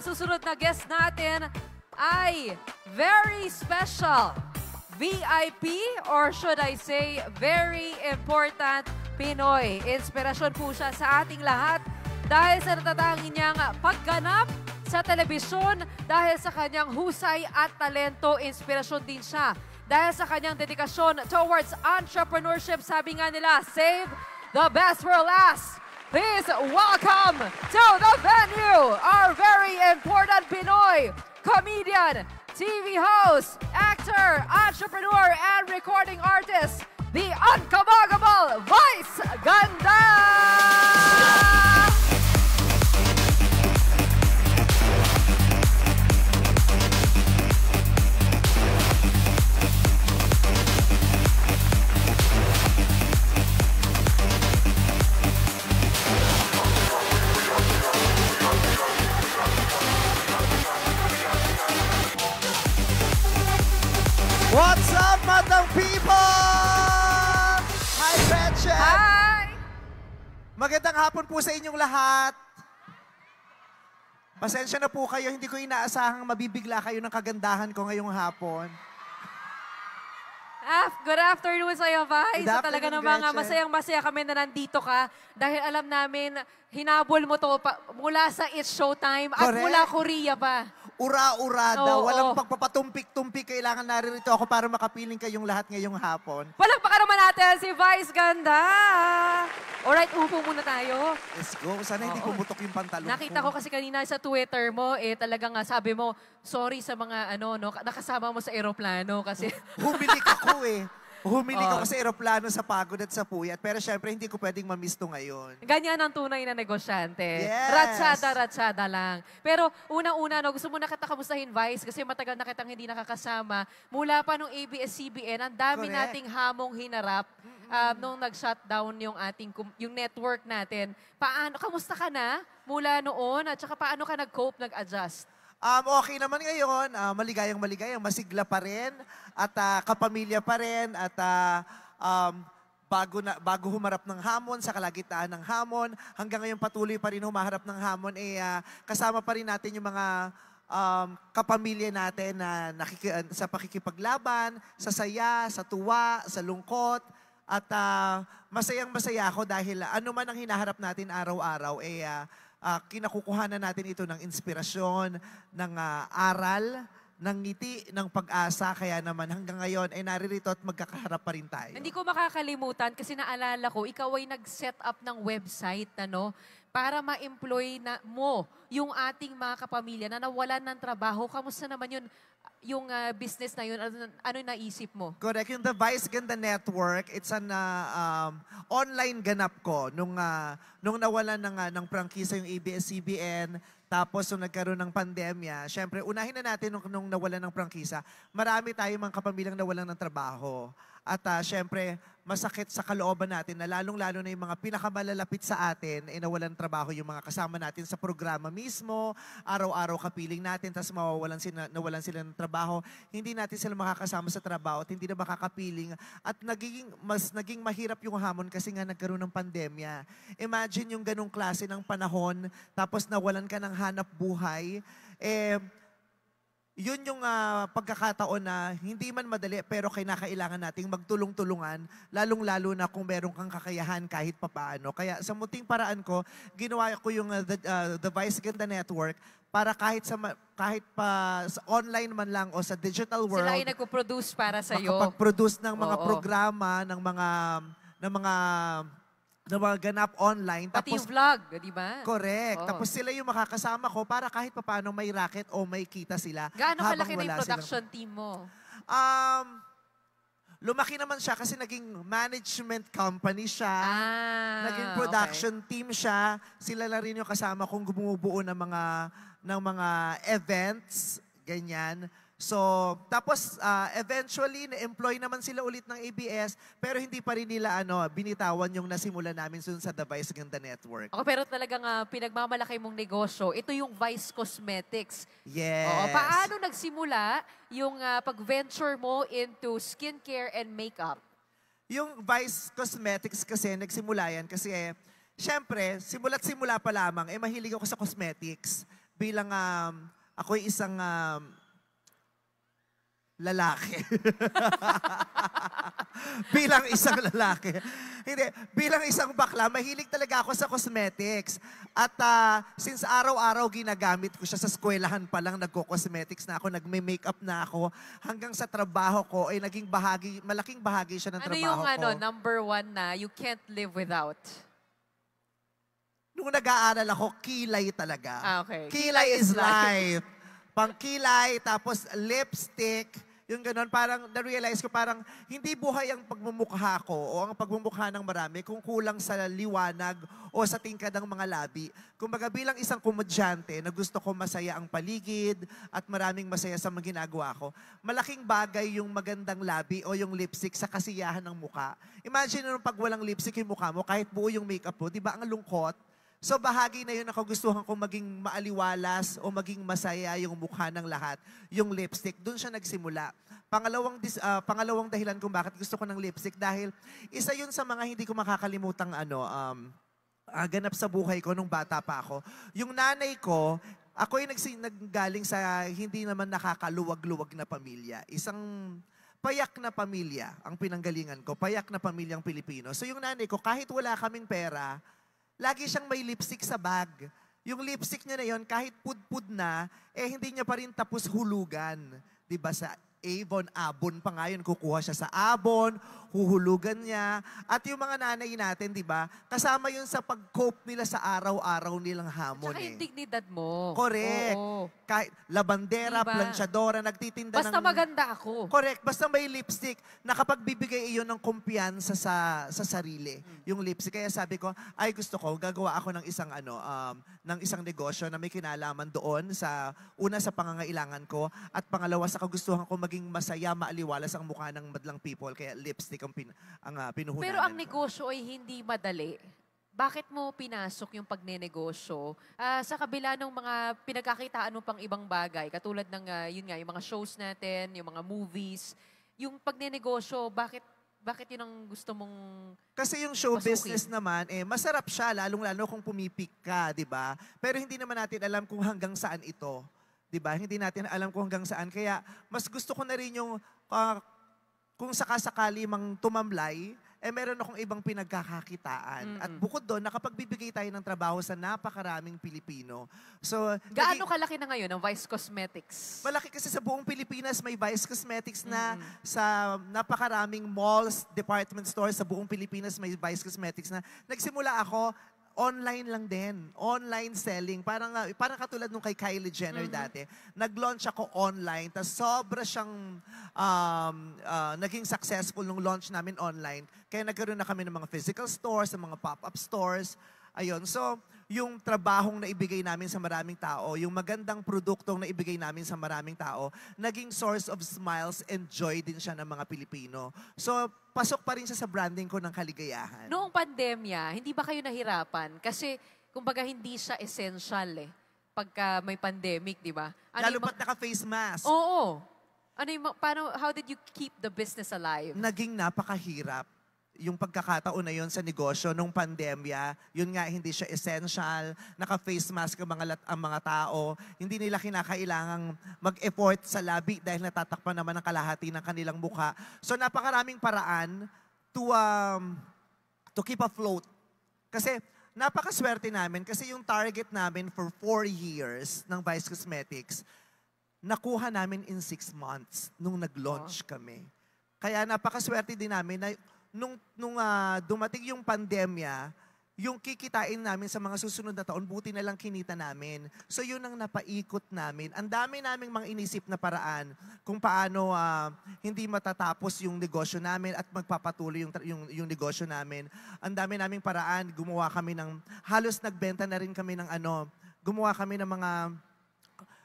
susunod na guest natin ay very special. VIP or should I say, very important Pinoy. Inspirasyon po siya sa ating lahat dahil sa natatangin niyang pagganap sa telebisyon, dahil sa kanyang husay at talento. Inspirasyon din siya dahil sa kanyang dedikasyon towards entrepreneurship. Sabi nga nila, save the best for last. Please welcome to the venue our very important Pinoy comedian, TV host, actor, entrepreneur, and recording artist, the unkamagable Vice Ganda! What's up, madam people? Hi, Gretchen! Hi! Magandang hapon po sa inyong lahat. Pasensya na po kayo, hindi ko inaasahang mabibigla kayo ng kagandahan ko ngayong hapon. Good afternoon sa iyo, Vice. Good So, talaga afternoon, namang Gretchen. masayang-masaya kami na nandito ka dahil alam namin, hinabol mo to mula sa It's Showtime at Correct. mula Korea pa. Ura-urada, Oo, walang oo. pagpapatumpik-tumpik. Kailangan naririto ako para makapiling kayong lahat ngayong hapon. Palakpakan naman natin si Vice Ganda. Alright, upo muna tayo. Let's go. Sana hindi Oo. pumutok yung pantalon Nakita ko kasi kanina sa Twitter mo, talagang sabi mo, sorry sa mga nakasama mo sa eroplano kasi Humilik ako eh. Humilik Oo. ako sa eroplano, sa pagod at sa puyat. Pero syempre, hindi ko pwedeng mamiss to ngayon. ganyan ang tunay na negosyante. Yes. Ratsada lang. Pero unang-una, gusto mo na kita kamustahin, Vice, kasi matagal na kitang hindi nakakasama. Mula pa nung ABS-CBN, ang dami Correct. nating hamong hinarap nung nag-shutdown yung network natin. Kamusta ka na mula noon? At saka paano ka nag-cope, nag-adjust? Okay naman ngayon, maligayang-maligayang, masigla pa rin, at kapamilya pa rin, at bago humarap ng hamon, sa kalagitnaan ng hamon, hanggang ngayon patuloy pa rin humaharap ng hamon, kasama pa rin natin yung mga kapamilya natin na sa pakikipaglaban, sa saya, sa tuwa, sa lungkot, at masayang-masaya ako dahil ano man ang hinaharap natin araw-araw, kinakukuhanan natin ito ng inspirasyon, ng aral, ng ngiti, ng pag-asa. Kaya naman hanggang ngayon ay naririto at magkakaharap pa rin tayo. Hindi ko makakalimutan kasi naalala ko, ikaw ay nag-set up ng website, para ma-employ mo yung ating mga kapamilya na nawalan ng trabaho. Kamusta naman yung business na yun? Ano naisip mo? Correct. Yung The Vice Ganda Network, it's an online ganap ko nung nawalan ng prangkisa yung ABS-CBN. Tapos nung nagkaroon ng pandemya, syempre unahin na natin nung nawalan ng prangkisa, marami tayong mga kapamilyang nawalan ng trabaho. At syempre, masakit sa kalooban natin na lalong-lalo na yung mga pinakamalalapit sa atin ay nawalan trabaho yung mga kasama natin sa programa mismo, araw-araw kapiling natin, tapos nawalan sila ng trabaho. Hindi natin sila makakasama sa trabaho at hindi na makakapiling. At naging mahirap yung hamon kasi nga nagkaroon ng pandemya. Imagine yung ganong klase ng panahon, tapos nawalan ka ng hanap buhay, yun yung pagkakataon na hindi man madali pero kinakailangan nating magtulong-tulungan, lalong-lalo na kung meron kang kakayahan kahit papaano. Kaya sa muting paraan ko, ginawa ko yung The Vice Ganda Network para kahit pa sa online man lang o sa digital world, Sila ay nagpo-produce para sa iyo. makapag-produce ng mga Oo. programa, ng mga ganap online. Pati yung vlog, di ba? Correct. Oo. Tapos sila yung makakasama ko para kahit papaano may racket o may kita sila. Gaano habang kalaki na yung wala production team mo? Lumaki naman siya kasi naging management company siya. Naging Okay. production team siya. Sila na rin yung kasama kong bumubuo ng mga events, ganyan. So, tapos eventually, na-employ naman sila ulit ng ABS, pero hindi pa rin nila binitawan yung nasimula namin sa The Vice Ganda Network. Okay, pero talagang pinagmamalaki mong negosyo. Ito yung Vice Cosmetics. Yes. Oo, paano nagsimula yung pag-venture mo into skincare and makeup? Yung Vice Cosmetics kasi, nagsimula yan kasi, syempre, simula't simula pa lamang, mahilig ako sa cosmetics. bilang ako'y isang lalaki. Bilang isang lalaki. Hindi, bilang isang bakla, mahilig talaga ako sa cosmetics. At since araw-araw ginagamit ko siya sa eskwelahan pa lang, nagko-cosmetics na ako, nagme-makeup na ako, hanggang sa trabaho ko ay naging bahagi, malaking bahagi siya ng Ano trabaho yung ko. number one na you can't live without? Nung nag-aaral ako, kilay talaga. Okay. Kilay is life. Pangkilay, tapos lipstick, yung gano'n, parang na-realize ko parang hindi buhay ang pagmumukha ko o ang pagmumukha ng marami kung kulang sa liwanag o sa tingkad ng mga labi. Kumbaga bilang isang komedyante na gusto ko masaya ang paligid at maraming masaya sa mga ginagawa ko, malaking bagay yung magandang labi o yung lipstick sa kasiyahan ng mukha. Imagine nung pag walang lipstick yung mukha mo, kahit buo yung makeup mo, di ba ang lungkot? So bahagi na yun na kagustuhan kong maging maaliwalas o maging masaya yung mukha ng lahat, yung lipstick. Doon siya nagsimula. Pangalawang dahilan kung bakit gusto ko ng lipstick dahil isa yun sa mga hindi ko makakalimutang ganap sa buhay ko nung bata pa ako. Yung nanay ko, ako'y naggaling sa hindi naman nakakaluwag-luwag na pamilya. Isang payak na pamilya ang pinanggalingan ko. Payak na pamilyang Pilipino. So yung nanay ko, kahit wala kaming pera, lagi siyang may lipstick sa bag. Yung lipstick niya na yon, kahit pud-pud na, hindi niya pa rin tapos hulugan. Diba sa Avon pa nga yun, kukuha siya sa Avon, huhulugan niya. At yung mga nanay natin, diba, kasama yun sa pag-cope nila sa araw-araw nilang hamon. Tsaka yung dignidad mo. Correct. Oo. Kahit labandera, Diba? planchadora, nagtitinda Basta ng... maganda ako. Correct. Basta may lipstick, nakapagbibigay iyon ng kumpiyansa sa sarili, yung lipstick. Kaya sabi ko, ay gusto ko, gagawa ako ng isang ng isang negosyo na may kinalaman doon sa una sa pangangailangan ko at pangalawa sa kagustuhan ko maging masaya, maaliwalas ang mukha ng madlang people. Kaya lipstick ang pinuhunan. Pero ang negosyo ay hindi madali. Bakit mo pinasok yung pagnenegosyo sa kabila ng mga pinagkakitaan mo pang ibang bagay, katulad ng yun nga, yung mga shows natin, yung mga movies, yung pagnenegosyo, bakit yun ang gusto mong Kasi yung show pasukin? business naman, masarap siya, lalong-lalo kung pumipik ka, di ba? Pero hindi naman natin alam kung hanggang saan ito. Di ba? Hindi natin alam kung hanggang saan. Kaya mas gusto ko na rin yung kung sakasakali mang tumamlay, meron akong ibang pinagkakakitaan. At bukod doon, nakapagbibigay tayo ng trabaho sa napakaraming Pilipino. So, Gaano kalaki na ngayon ang Vice Cosmetics? malaki kasi sa buong Pilipinas may Vice Cosmetics na sa napakaraming malls, department stores sa buong Pilipinas may Vice Cosmetics na. Nagsimula ako, online lang din. Online selling. Parang katulad nung kay Kylie Jenner dati. Nag-launch ako online. Tapos sobra siyang naging successful nung launch namin online. Kaya nagkaroon na kami ng mga physical stores, ng mga pop-up stores. Ayun. So, yung trabahong naibigay namin sa maraming tao, yung magandang produktong naibigay namin sa maraming tao, naging source of smiles and joy din siya ng mga Pilipino. So, pasok pa rin siya sa branding ko ng kaligayahan. Noong pandemya, hindi ba kayo nahirapan? Kasi, kumbaga, hindi siya essential pagka may pandemic, di ba? Lalo pat naka-face mask. Oo. How did you keep the business alive? Naging napakahirap yung pagkakataon na yun sa negosyo nung pandemya. Yun nga, hindi siya essential. Naka-face mask ang mga tao. Hindi nila kinakailangang mag-effort sa labi dahil natatakpan naman ang kalahati ng kanilang mukha. So napakaraming paraan to keep afloat. Kasi napakaswerte namin kasi yung target namin for 4 years ng Vice Cosmetics, nakuha namin in 6 months nung nag-launch kami. Kaya napakaswerte din namin na nung dumating yung pandemya, yung kikitain namin sa mga susunod na taon, buti na lang kinita namin. So yun ang napaikot namin. Ang dami naming mga inisip na paraan kung paano hindi matatapos yung negosyo namin at magpapatuloy yung negosyo namin. Ang dami naming paraan, gumawa kami halos nagbenta na rin kami gumawa kami ng mga,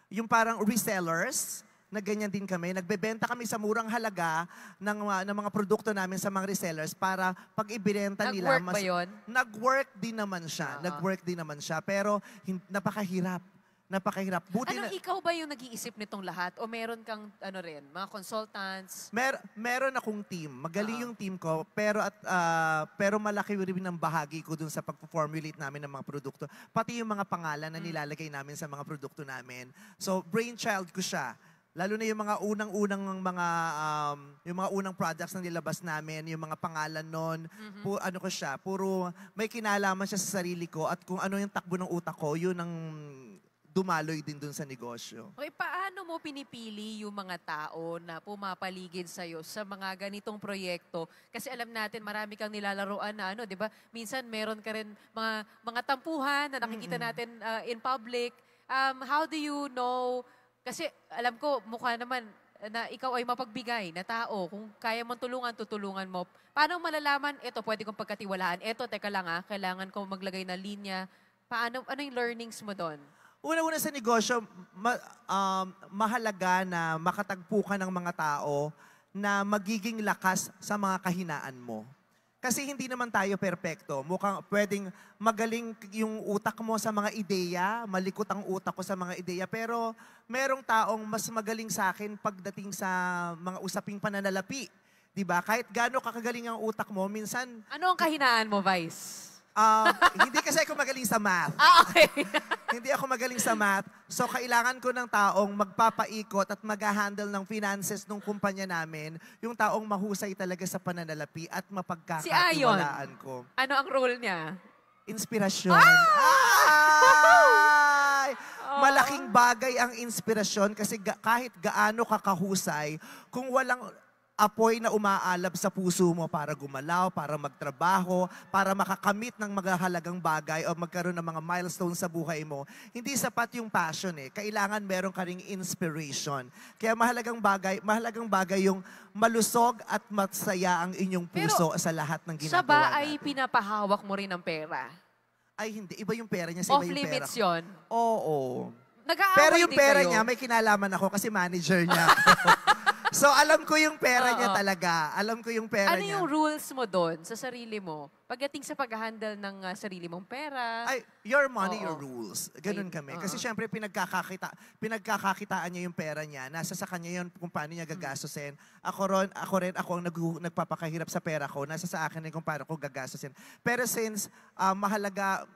yung parang resellers, na ganyan din kami. Nagbebenta kami sa murang halaga ng mga produkto namin sa mga resellers para pag ibinenta nila. Nag-work ba yun? Nag-work din naman siya. Nag-work din naman siya. Pero napakahirap. Napakahirap. Buti Ano, na, ikaw ba yung nag-iisip nitong lahat? O meron kang, ano rin, mga consultants? meron akong team. Magaling Oo. yung team ko, pero malaki rin ng bahagi ko dun sa pag-formulate namin ng mga produkto. Pati yung mga pangalan na nilalagay namin sa mga produkto namin. So, brainchild ko siya. Lalo na yung mga yung mga unang products na nilabas namin, yung mga pangalan nun, ano ko siya, puro may kinalaman siya sa sarili ko at kung ano yung takbo ng utak ko, yun ang dumaloy din dun sa negosyo. Okay, paano mo pinipili yung mga tao na pumapaligid sa'yo sa mga ganitong proyekto? Kasi alam natin, marami kang nilalaroan na ano, di ba? Minsan meron ka rin mga tampuhan na nakikita natin in public. How do you know? Kasi alam ko, mukha naman na ikaw ay mapagbigay na tao. Kung kaya mong tulungan, tutulungan mo. Paano malalaman, ito pwede kong pagkatiwalaan. Ito, teka lang kailangan ko maglagay na linya. Ano yung learnings mo doon? Una-una sa negosyo, mahalaga na makatagpo ka ng mga tao na magiging lakas sa mga kahinaan mo. Kasi hindi naman tayo perpekto. Mukhang pwedeng magaling yung utak mo sa mga ideya, malikot ang utak ko sa mga ideya, pero merong taong mas magaling sa akin pagdating sa mga usaping pananalapi. Diba? Kahit gaano kakagaling ang utak mo, minsan... Ano ang kahinaan mo, Vice? Hindi kasi ako magaling sa math. Okay. Hindi ako magaling sa math. So, kailangan ko ng taong magpapaikot at mag-handle ng finances ng kumpanya namin. Yung taong mahusay talaga sa pananalapi at mapagkakatiwalaan ko. Ano ang role niya? Inspirasyon. Ay! Malaking bagay ang inspirasyon kasi kahit gaano ka kahusay, kung walang apoy na umaalab sa puso mo para gumalaw, para magtrabaho, para makakamit ng magahalagang bagay o magkaroon ng mga milestones sa buhay mo, hindi sapat yung passion eh. Kailangan meron ka ring inspiration. Kaya mahalagang bagay yung malusog at masaya ang inyong puso sa lahat ng ginagawa Siya ba ay natin. pinapahawak mo rin ng pera? Ay hindi, iba yung pera niya, iba yung pera Off-limits ko. yun? Oo. Nag-aaway Pero yung din pera kayo? niya, may kinalaman ako kasi manager niya. So, alam ko yung pera niya talaga. Alam ko yung pera Ano niya. yung rules mo doon sa sarili mo? Pagdating sa pag-handle ng sarili mong pera? Ay, your money, Oo. your rules. Ganun Ay, kami. oo. Kasi syempre, pinagkakakitaan niya yung pera niya. Nasa sa kanya yun kung paano niya gagastusin. Ako rin ang nagpapakahirap sa pera ko. Nasa sa akin rin kung paano ko gagastusin. Pero since mahalaga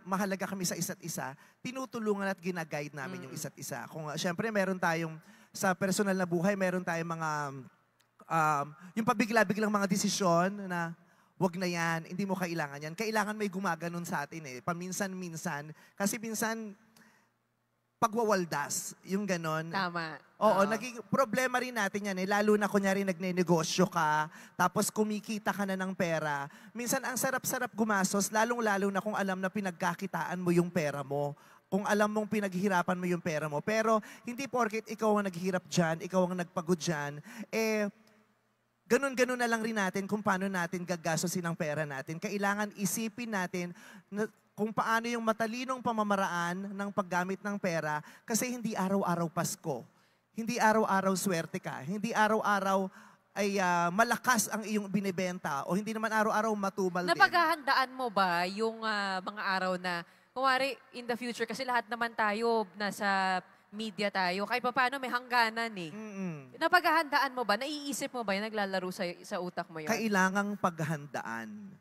kami sa isa't isa, tinutulungan at ginaguide namin yung isa't isa. Kung syempre, meron tayong sa personal na buhay, meron tayong mga, yung pabigla-biglang mga desisyon na wag na yan, hindi mo kailangan yan. Kailangan may gumaganon sa atin eh, paminsan-minsan. Kasi minsan, pagwawaldas, yung ganon. Tama. Oo, naging problema rin natin yan eh. Lalo na kunyari nagne-negosyo ka, tapos kumikita ka na ng pera. Minsan, ang sarap-sarap gumastos, lalong-lalo na kung alam na pinagkakitaan mo yung pera mo. Kung alam mong pinaghihirapan mo yung pera mo. Pero hindi porket ikaw ang naghihirap dyan, ikaw ang nagpagod dyan, ganun-ganun na lang rin natin kung paano natin gagastosin ang pera natin. Kailangan isipin natin kung paano yung matalinong pamamaraan ng paggamit ng pera kasi hindi araw-araw Pasko. Hindi araw-araw swerte ka. Hindi araw-araw ay malakas ang iyong binibenta o hindi naman araw-araw matumal din. Napaghahandaan mo ba yung mga araw na, kumari in the future, kasi lahat naman tayo nasa media tayo, kahit pa paano may hangganan eh. Napaghahandaan mo ba? Naiisip mo ba yung naglalaro sa utak mo yun? Kailangang paghandaan.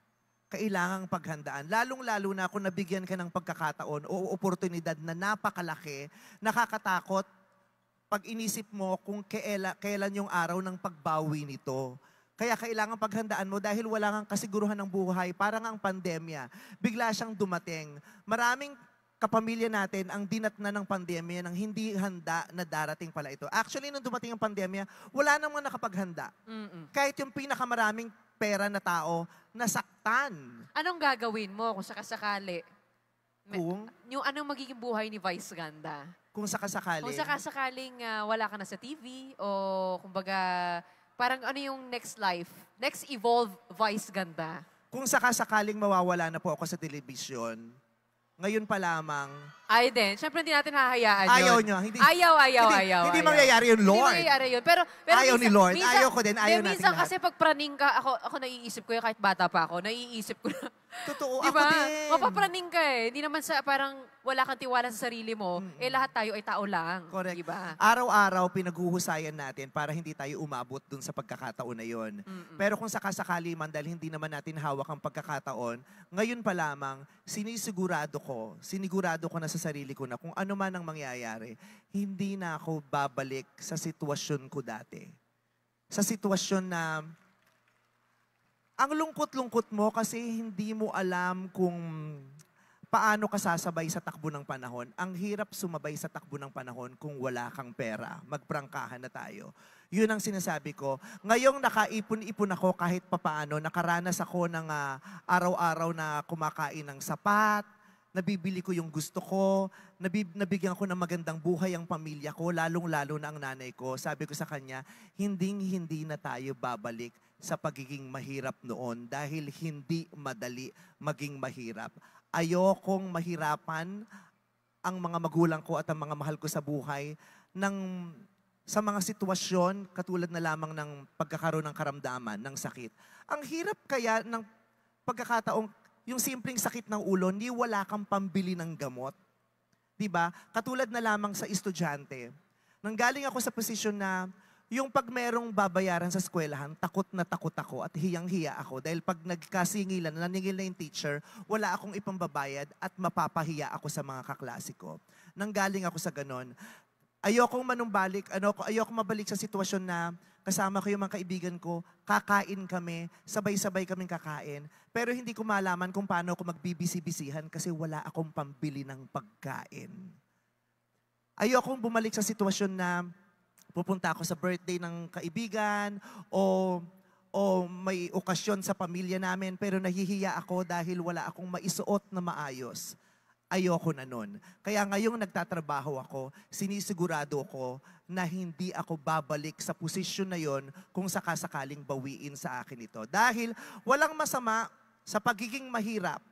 Kailangang paghandaan. Lalong-lalo na kung nabigyan ka ng pagkakataon o oportunidad na napakalaki, nakakatakot pag inisip mo kung kailan yung araw ng pagbawi nito. Kaya kailangan paghandaan mo dahil wala kang kasiguruhan ng buhay. Parang ang pandemya, bigla siyang dumating. Maraming kapamilya natin ang dinatna ng pandemya nang hindi handa na darating pala ito. Actually, nung dumating ang pandemya, wala namang nakapaghanda. Kahit yung pinakamaraming pera na tao, nasaktan. Anong gagawin mo kung sakasakali? Kung? Yung anong magiging buhay ni Vice Ganda? Kung sakasakali. Kung sakasakaling wala ka na sa TV o kumbaga parang ano yung next life? Next evolve Vice Ganda? Kung sakasakaling mawawala na po ako sa telebisyon, ngayon pa lamang. Ay din. Siyempre hindi natin hahayaan yun. Ayaw nyo. Hindi, Ayaw. mangyayari yun, Lord. Hindi mangyayari yun. Pero Ayaw ni Lord. Ayaw ko din. Ayaw natin minsan lahat. kasi pag praning ka, ako naiisip ko yun kahit bata pa ako, naiisip ko na, Totoo, Di ako ba? din. Mapapraning ka eh. Hindi naman sa parang wala kang tiwala sa sarili mo, eh lahat tayo ay tao lang. Correct. Di ba? Araw-araw pinaghuhusayan natin para hindi tayo umabot dun sa pagkakataon na yon. Pero kung sakasakali man dahil hindi naman natin hawak ang pagkakataon, ngayon pa lamang, sinigurado ko na sa sarili ko na kung ano man ang mangyayari, hindi na ako babalik sa sitwasyon ko dati. Sa sitwasyon na ang lungkot-lungkot mo kasi hindi mo alam kung paano ka sasabay sa takbo ng panahon. Ang hirap sumabay sa takbo ng panahon kung wala kang pera. Magprangkahan na tayo. Yun ang sinasabi ko. Ngayong nakaipon-ipon ako kahit papaano, nakaranas ako ng araw-araw na kumakain ng sapat, nabibili ko yung gusto ko, nabigyan ko ng magandang buhay ang pamilya ko, lalong-lalo na ang nanay ko. Sabi ko sa kanya, hindi na tayo babalik sa pagiging mahirap noon dahil hindi madali maging mahirap. Ayokong mahirapan ang mga magulang ko at ang mga mahal ko sa buhay sa mga sitwasyon katulad na lamang ng pagkakaroon ng karamdaman, ng sakit. Ang hirap kaya ng pagkakataong yung simpleng sakit ng ulo, ni wala kang pambili ng gamot. Diba? Katulad na lamang sa estudyante. Nanggaling ako sa posisyon na yung pag merong babayaran sa eskwelahan, takot na takot ako at hiyang-hiya ako dahil pag nagkasingilan, naningil na yung teacher, wala akong ipambabayad at mapapahiya ako sa mga kaklase ko. Nanggaling ako sa ganon. Ayokong ayokong mabalik sa sitwasyon na kasama ko yung mga kaibigan ko, kakain kami, sabay-sabay kaming kakain, pero hindi ko malaman kung paano ako magbibisi-bisihan kasi wala akong pambili ng pagkain. Ayokong bumalik sa sitwasyon na pupunta ako sa birthday ng kaibigan o may okasyon sa pamilya namin pero nahihiya ako dahil wala akong maisuot na maayos. Ayoko na nun. Kaya ngayong nagtatrabaho ako, sinisigurado ko na hindi ako babalik sa posisyon na yon kung sakasakaling bawiin sa akin ito. Dahil walang masama sa pagiging mahirap.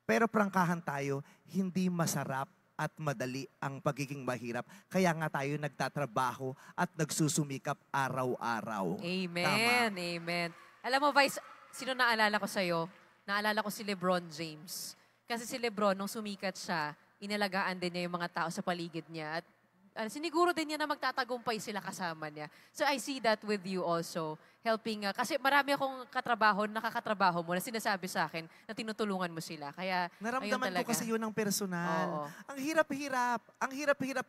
Pero prangkahan tayo, hindi masarap at madali ang pagiging mahirap. Kaya nga tayo nagtatrabaho at nagsusumikap araw-araw. Amen, Tama. amen. Alam mo, Vice, sino naalala ko sa'yo? Naalala ko si LeBron James. Kasi si LeBron, nung sumikat siya, inalagaan din niya yung mga tao sa paligid niya. At siniguro din niya na magtatagumpay sila kasama niya. So I see that with you also. Helping, kasi marami akong nakakatrabaho mo na sinasabi sa akin na tinutulungan mo sila. Kaya, Naramdaman ko kasi yun ng personal. Oo. Ang hirap-hirap. Ang hirap-hirap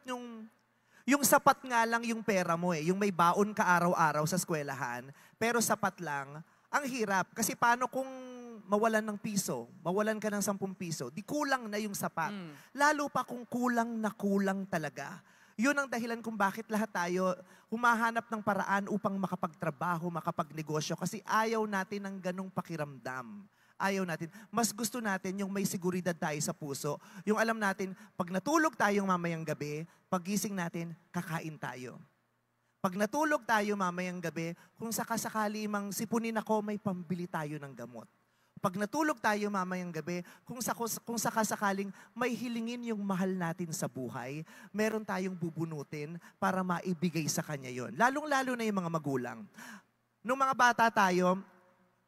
yung sapat nga lang yung pera mo eh. Yung may baon ka araw-araw sa eskwelahan, pero sapat lang. Ang hirap. Kasi paano kung mawalan ng piso, mawalan ka ng 10 piso, di kulang na yung sapat. Lalo pa kung kulang na kulang talaga. Yun ang dahilan kung bakit lahat tayo humahanap ng paraan upang makapagtrabaho, makapagnegosyo kasi ayaw natin ng ganong pakiramdam. Ayaw natin. Mas gusto natin yung may seguridad tayo sa puso. Yung alam natin, pag natulog tayong mamayang gabi, pagising natin, kakain tayo. Pag natulog tayo mamayang gabi, kung sakasakali mang sipunin ako, may pambili tayo ng gamot. Pag natulog tayo mamayang gabi, kung sakasakaling may hilingin yung mahal natin sa buhay, meron tayong bubunutin para maibigay sa kanya yon. Lalong-lalo na yung mga magulang. Nung mga bata tayo,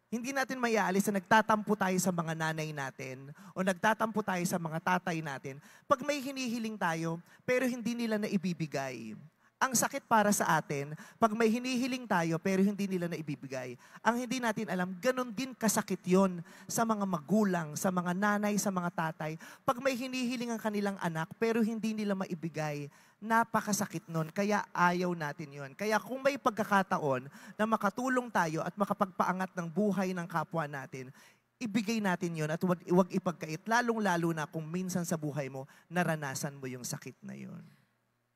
hindi natin maiaalis na nagtatampo tayo sa mga nanay natin o nagtatampo tayo sa mga tatay natin. Pag may hinihiling tayo, pero hindi nila na ibibigay. Ang sakit para sa atin, pag may hinihiling tayo pero hindi nila na ibibigay, ang hindi natin alam, ganun din kasakit yon sa mga magulang, sa mga nanay, sa mga tatay. Pag may hinihiling ang kanilang anak pero hindi nila maibigay, napakasakit nun. Kaya ayaw natin yon. Kaya kung may pagkakataon na makatulong tayo at makapagpaangat ng buhay ng kapwa natin, ibigay natin yon at huwag ipagkait. Lalong-lalo na kung minsan sa buhay mo, naranasan mo yung sakit na yon.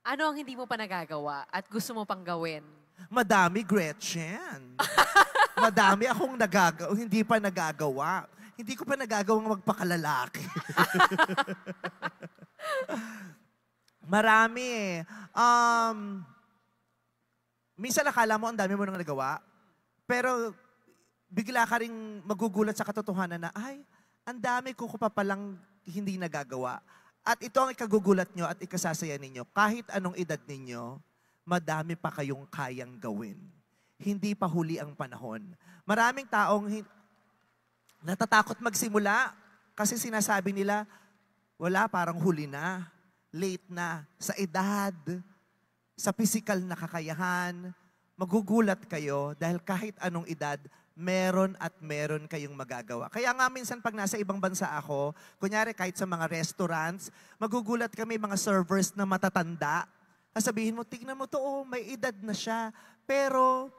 Ano ang hindi mo pa nagagawa at gusto mo pang gawin? Madami, Gretchen. Madami akong hindi pa nagagawa. Hindi ko pa nagagawang magpakalalaki. Marami eh. Minsan akala mo ang dami mo nang nagawa, pero bigla ka ring magugulat sa katotohanan na, ay, ang dami ko pa palang hindi nagagawa. At ito ang ikagugulat nyo at ikasasaya ninyo. Kahit anong edad ninyo, madami pa kayong kayang gawin. Hindi pa huli ang panahon. Maraming taong natatakot magsimula kasi sinasabi nila, wala, parang huli na, late na, sa edad, sa physical na kakayahan. Magugulat kayo dahil kahit anong edad, meron at meron kayong magagawa. Kaya nga minsan pag nasa ibang bansa ako, kunyari kahit sa mga restaurants, magugulat kami mga servers na matatanda. Sabihin mo, tignan mo to, may edad na siya. Pero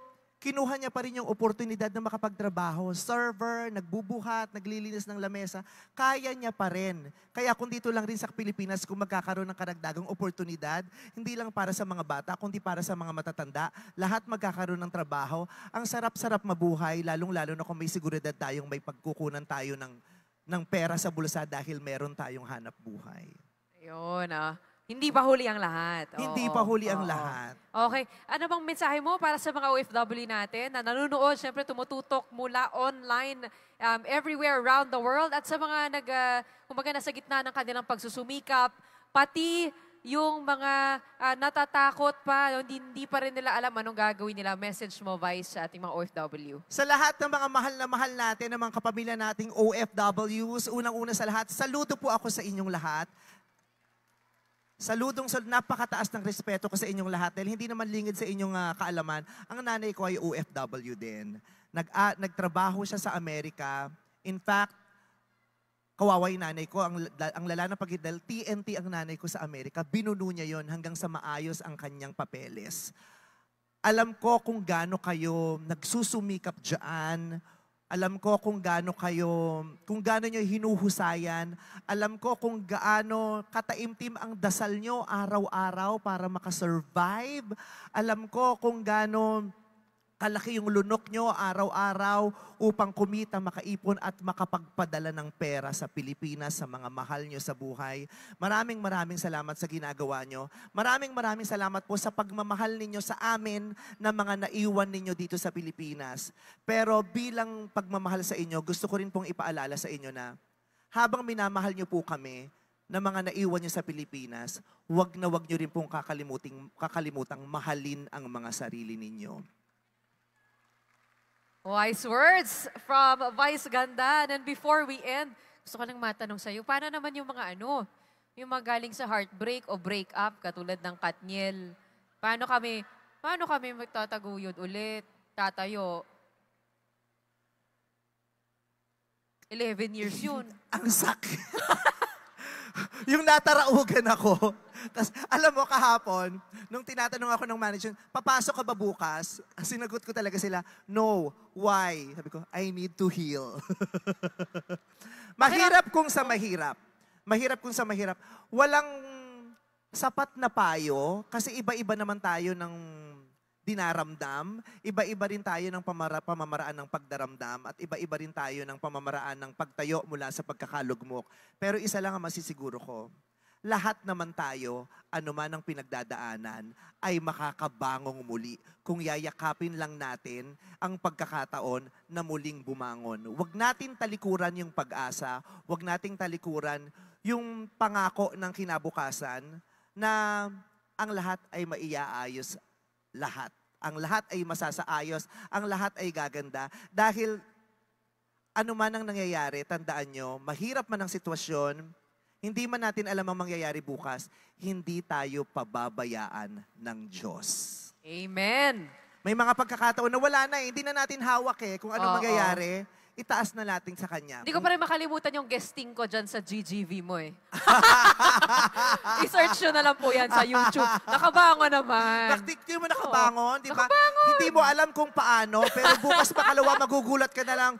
kinuha niya pa rin yung oportunidad na makapagtrabaho. Server, nagbubuhat, naglilinis ng lamesa, kaya niya pa rin. Kaya kung dito lang rin sa Pilipinas, kung magkakaroon ng karagdagang oportunidad, hindi lang para sa mga bata, kundi para sa mga matatanda, lahat magkakaroon ng trabaho. Ang sarap-sarap mabuhay, lalong-lalo na kung may seguridad tayong may pagkukunan tayo ng pera sa bulsa dahil meron tayong hanap buhay. Ayun, Hindi pa huli ang lahat. Hindi pa huli ang lahat. Okay. Ano bang mensahe mo para sa mga OFW natin na nanonood, syempre tumututok mula online everywhere around the world at sa mga kumbaga nasa gitna ng kanilang pagsusumikap, pati yung mga natatakot pa, hindi pa rin nila alam anong gagawin nila. Message mo, Vice, sa ating mga OFW. Sa lahat ng mga mahal na mahal natin, ng mga kapamilya nating OFWs, unang-una sa lahat, saludo po ako sa inyong lahat. Saludong napakataas ng respeto ko sa inyong lahat dahil hindi naman lingid sa inyong kaalaman. Ang nanay ko ay OFW din. Nagtrabaho siya sa Amerika. In fact, kawawa yung nanay ko. Ang lala na pagidal, TNT ang nanay ko sa Amerika. Binuno niya yon hanggang sa maayos ang kanyang papeles. Alam ko kung gaano kayo nagsusumikap dyan. Alam ko kung gaano nyo hinuhusayan. Alam ko kung gaano kataimtim ang dasal nyo araw-araw para makasurvive. Alam ko kung gaano kalaki yung lunok nyo araw-araw upang kumita, makaipon at makapagpadala ng pera sa Pilipinas, sa mga mahal nyo sa buhay. Maraming salamat sa ginagawa nyo. Maraming salamat po sa pagmamahal ninyo sa amin na mga naiwan ninyo dito sa Pilipinas. Pero bilang pagmamahal sa inyo, gusto ko rin pong ipaalala sa inyo na habang minamahal nyo po kami, na mga naiwan nyo sa Pilipinas, wag nyo rin pong kakalimutang mahalin ang mga sarili ninyo. Wise words from Vice Ganda. And before we end, gusto ko lang matanong sa'yo, paano naman yung mga yung mga galing sa heartbreak o breakup, katulad ng Katniel? Paano kami magtataguyod ulit, tatayo? 11 years yun. Ang sakit. Yung nataraugan ako. Tapos, alam mo, kahapon, nung tinatanong ako ng manager, papasok ka ba bukas? Sinagot ko talaga sila, no. Why? Sabi ko, I need to heal. Mahirap kung sa mahirap. Mahirap kung sa mahirap. Walang sapat na payo, kasi iba-iba naman tayo ng dinaramdam, iba-iba rin tayo ng pamamaraan ng pagdaramdam, at iba-iba rin tayo ng pamamaraan ng pagtayo mula sa pagkakalugmok. Pero isa lang ang masisiguro ko, lahat naman tayo, anuman ang pinagdadaanan, ay makakabangong muli kung yayakapin lang natin ang pagkakataon na muling bumangon. Huwag natin talikuran yung pag-asa, huwag nating talikuran yung pangako ng kinabukasan na ang lahat ay maiaayos. Lahat. Ang lahat ay masasaayos. Ang lahat ay gaganda. Dahil ano man ang nangyayari, tandaan nyo, mahirap man ang sitwasyon, hindi man natin alam ang mangyayari bukas, hindi tayo pababayaan ng Diyos. Amen. May mga pagkakataon na wala na hindi na natin hawak kung ano mangyayari. Itaas na natin sa Kanya. Hindi ko pa rin makalimutan yung guesting ko dyan sa GGV mo I-search nyo na lang po yan sa YouTube. Nakabangon naman. Hindi mo nakabangon, di ba? Nakabangon. Hindi mo alam kung paano, pero bukas makalawa magugulat ka na lang,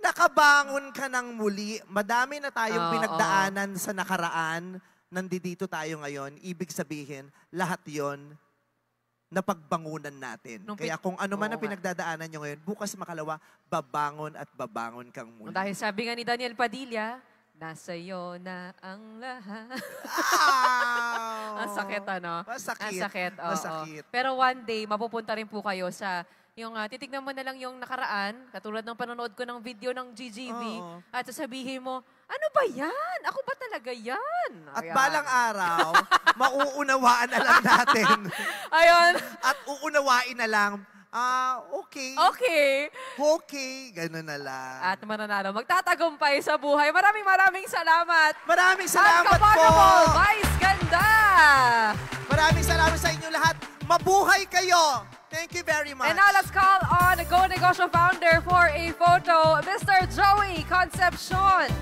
nakabangon ka ng muli. Madami na tayong pinagdaanan sa nakaraan. Nandito tayo ngayon. Ibig sabihin, lahat yon na pagbangunan natin. Kaya kung ano man ang pinagdadaanan nyo ngayon, bukas makalawa, babangon at babangon kang muli. Dahil sabi nga ni Daniel Padilla, nasa iyo na ang lahat. Ang sakit, ano? Masakit. Ang sakit, oo. Masakit. Pero one day, mapupunta rin po kayo sa titignan mo na lang yung nakaraan, katulad ng panonood ko ng video ng GGV, at sasabihin mo, ano ba yan? Ako ba talaga yan? At balang araw, mauunawaan na lang natin. Ayun. At uunawain na lang, Okay. Okay. Okay, gano'n na lang. At mananalo, magtatagumpay sa buhay. Maraming salamat. Maraming salamat po. Uncoupagable Vice Ganda. Maraming salamat sa inyo lahat. Mabuhay kayo. Thank you very much. And now let's call on Go Negosyo founder for a photo, Mr. Joey Concepcion.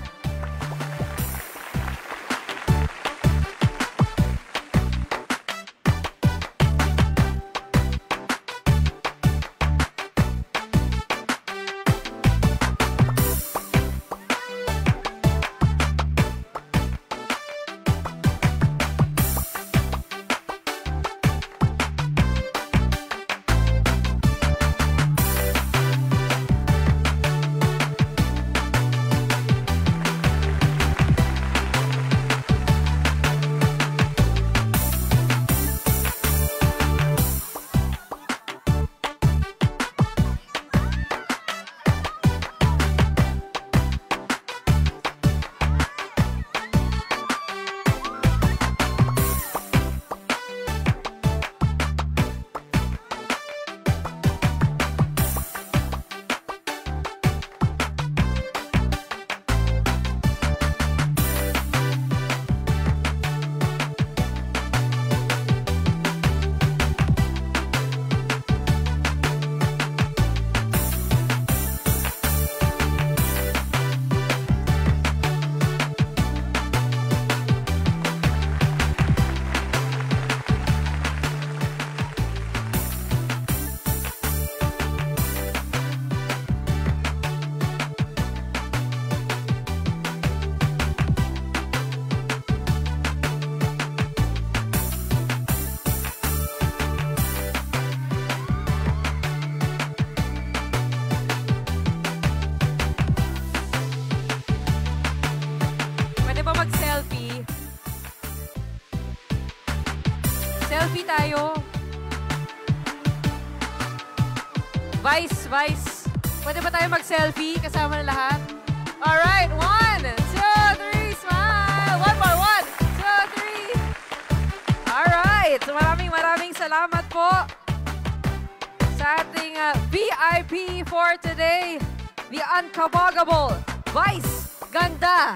Selfie tayo. Vice. Pwede ba tayo mag-selfie kasama na lahat? Alright, 1, 2, 3, smile! One more, 1, 2, 3. Alright, so maraming salamat po sa ating VIP for today, the Uncoupagable Vice Ganda.